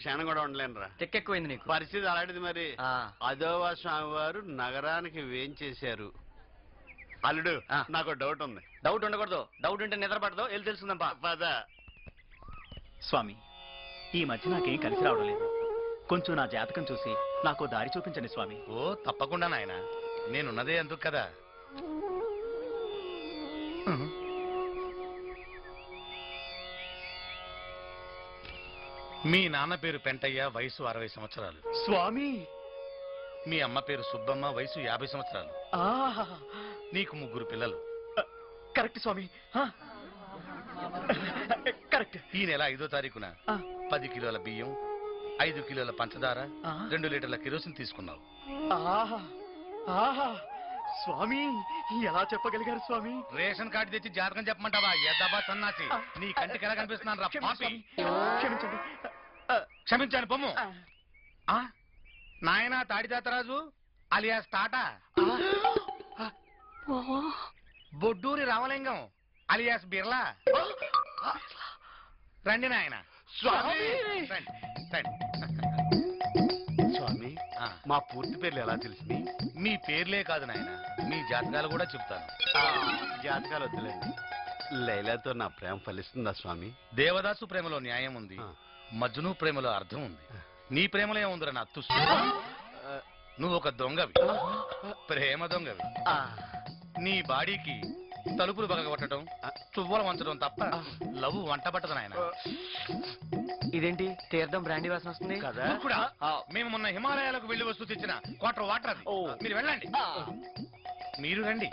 క్షణం కూడా ఉండలేనురా. తెక్కెక్కువైంది నీకు. పరిస్థితి అలాంటిది మరి. అదోవా స్వామి వారు నగరానికి వేంచేశారు. అల్లుడు నాకు డౌట్ ఉంది. డౌట్ ఉండకూడదు. డౌట్ ఉంటే నిద్ర పడదు. వెళ్ళి తెలుసుకుందాం పద. స్వామి, ఈ మధ్య నాకేం కలిసి రావడం లేదు. కొంచెం నా జాతకం చూసి నాకు దారి చూపించండి స్వామి. ఓ తప్పకుండా నాయన, నేనున్నదే అందుకు కదా. మీ నాన్న పేరు పెంటయ్య, వయసు 60 సంవత్సరాలు. స్వామి, మీ అమ్మ పేరు సుబ్బమ్మ, వయసు 50 సంవత్సరాలు. నీకు 3 పిల్లలు. కరెక్ట్ స్వామి, కరెక్ట్. ఈ నెల 5వ తారీఖున 10 కిలోల బియ్యం, 5 కిలోల పంచదార, 2 లీటర్ల కిరోసిన్ తీసుకున్నావు. స్వామి, ఎలా చెప్పగలిగారు స్వామి? రేషన్ కార్డు తెచ్చి జాతకం చెప్పమంటావా? ఎద్దబా సన్నాసి, నీ కంటికి ఎలా కనిపిస్తున్నాను రా పాపి. క్షమించండి. క్షమించాను పొమ్ము. నాయనా తాడిదాతరాజు అలియాస్ టాటా, బొడ్డూరి రామలింగం అలియాస్ బిర్లా, రండి నాయన. స్వామి, రండి రండి. స్వామి, మా పూర్తి పేర్లు ఎలా తెలిసింది? మీ పేర్లే కాదు నాయన, మీ జాతకాలు కూడా చెప్తాను. జాతకాలు వద్దులేండి. లైలాతో నా ప్రేమ ఫలిస్తుందా స్వామి? దేవదాసు ప్రేమలో న్యాయం ఉంది, మజ్ను ప్రేమలో అర్థం ఉంది. నీ ప్రేమలో ఏముందిరా నా తుస్సు? నువ్వు ఒక దొంగవి, ప్రేమ దొంగవి. నీ బాడీకి తలుపులు బగగొట్టడం, తువ్వలు వంచడం తప్ప లవ్ వంట పట్టదు నాయన. ఇదేంటి తీర్థం బ్రాండీ వాసన వస్తుంది కదా? మేము మొన్న హిమాలయాలకు వెళ్లి వస్తూ తెచ్చిన క్వార్టర్ వాటర్ అది. మీరు వెళ్ళండి. మీరు రండి.